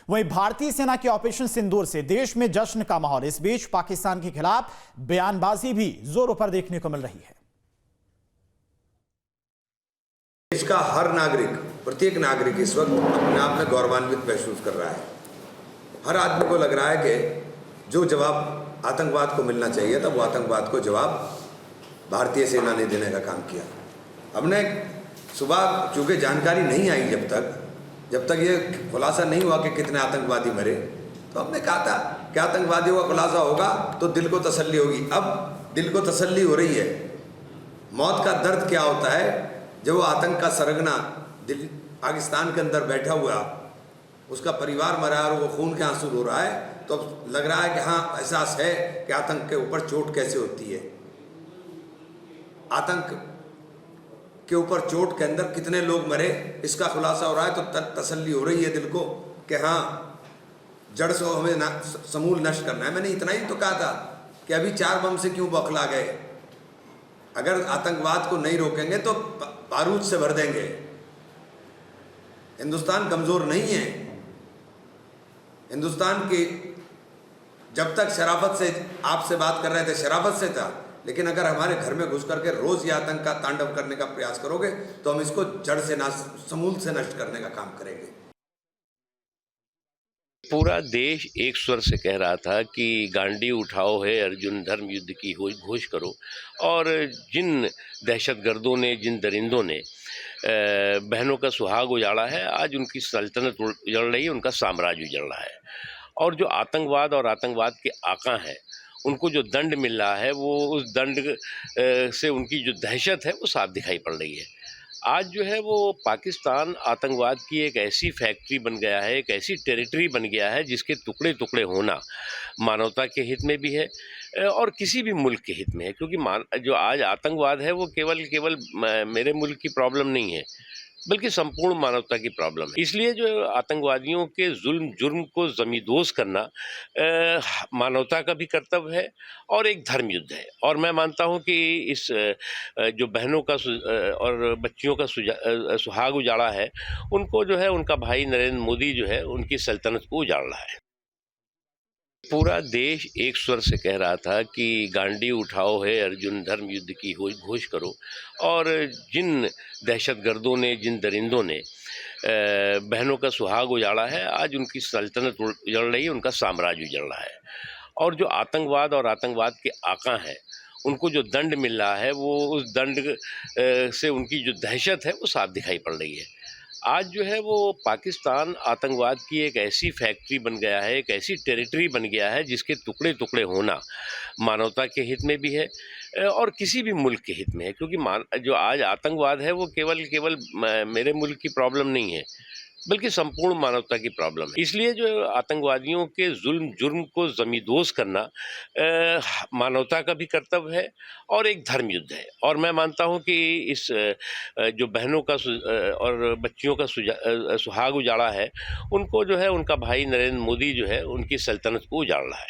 वहीं भारतीय सेना के ऑपरेशन सिंदूर से देश में जश्न का माहौल। इस बीच पाकिस्तान के खिलाफ बयानबाजी भी जोरों पर देखने को मिल रही है। देश का हर नागरिक, प्रत्येक नागरिक इस वक्त अपने आप में गौरवान्वित महसूस कर रहा है। हर आदमी को लग रहा है कि जो जवाब आतंकवाद को मिलना चाहिए था, वो आतंकवाद को जवाब भारतीय सेना ने देने का काम किया। हमने सुबह, चूंकि जानकारी नहीं आई, जब तक ये खुलासा नहीं हुआ कि कितने आतंकवादी मरे, तो हमने कहा था कि आतंकवादियों का खुलासा होगा तो दिल को तसल्ली होगी। अब दिल को तसल्ली हो रही है। मौत का दर्द क्या होता है जब वो आतंक का सरगना दिल पाकिस्तान के अंदर बैठा हुआ, उसका परिवार मरा और वो खून के आंसू रो रहा है, तो अब लग रहा है कि हाँ, एहसास है कि आतंक के ऊपर चोट कैसे होती है। आतंक के ऊपर चोट के अंदर कितने लोग मरे, इसका खुलासा हो रहा है, तो तसल्ली हो रही है दिल को कि हाँ, जड़ से हमें समूल नष्ट करना है। मैंने इतना ही तो कहा था कि अभी 4 बम से क्यों बौखला गए। अगर आतंकवाद को नहीं रोकेंगे तो बारूद से भर देंगे। हिंदुस्तान कमजोर नहीं है। हिंदुस्तान की जब तक शराफत से आपसे बात कर रहे थे, शराफत से था, लेकिन अगर हमारे घर में घुस करके रोज ये आतंक का तांडव करने का प्रयास करोगे तो हम इसको जड़ से समूल से नष्ट करने का काम करेंगे। पूरा देश एक स्वर से कह रहा था कि गांडी उठाओ है अर्जुन, धर्म युद्ध की घोष करो। और जिन दहशतगर्दों ने, जिन दरिंदों ने बहनों का सुहाग उजाड़ा है, आज उनकी सल्तनत उजड़ रही है, उनका साम्राज्य उजड़ रहा है। और जो आतंकवाद और आतंकवाद के आका हैं, उनको जो दंड मिल रहा है, वो उस दंड से उनकी जो दहशत है वो साफ दिखाई पड़ रही है। आज जो है वो पाकिस्तान आतंकवाद की एक ऐसी फैक्ट्री बन गया है, एक ऐसी टेरिटरी बन गया है जिसके टुकड़े टुकड़े होना मानवता के हित में भी है और किसी भी मुल्क के हित में है। क्योंकि जो आज आतंकवाद है वो केवल मेरे मुल्क की प्रॉब्लम नहीं है, बल्कि संपूर्ण मानवता की प्रॉब्लम है। इसलिए जो आतंकवादियों के जुल्म जुर्म को ज़मींदोज़ करना मानवता का भी कर्तव्य है और एक धर्म युद्ध है। और मैं मानता हूं कि इस जो बहनों का और बच्चियों का सुहाग उजाड़ा है, उनको जो है उनका भाई नरेंद्र मोदी जो है उनकी सल्तनत को उजाड़ रहा है। पूरा देश एक स्वर से कह रहा था कि गांडी उठाओ है अर्जुन, धर्म युद्ध की घोष करो। और जिन दहशतगर्दों ने, जिन दरिंदों ने बहनों का सुहाग उजाड़ा है, आज उनकी सल्तनत उजड़ रही है, उनका साम्राज्य उजड़ रहा है। और जो आतंकवाद और आतंकवाद के आका हैं, उनको जो दंड मिल रहा है, वो उस दंड से उनकी जो दहशत है वो साफ दिखाई पड़ रही है। आज जो है वो पाकिस्तान आतंकवाद की एक ऐसी फैक्ट्री बन गया है, एक ऐसी टेरिटरी बन गया है जिसके टुकड़े टुकड़े होना मानवता के हित में भी है और किसी भी मुल्क के हित में है। क्योंकि जो आज आतंकवाद है वो केवल मेरे मुल्क की प्रॉब्लम नहीं है, बल्कि संपूर्ण मानवता की प्रॉब्लम है। इसलिए जो आतंकवादियों के जुल्म जुर्म को ज़मींदोज़ करना मानवता का भी कर्तव्य है और एक धर्म युद्ध है। और मैं मानता हूं कि इस जो बहनों का और बच्चियों का सुहाग उजाड़ा है, उनको जो है उनका भाई नरेंद्र मोदी जो है उनकी सल्तनत को उजाड़ रहा है।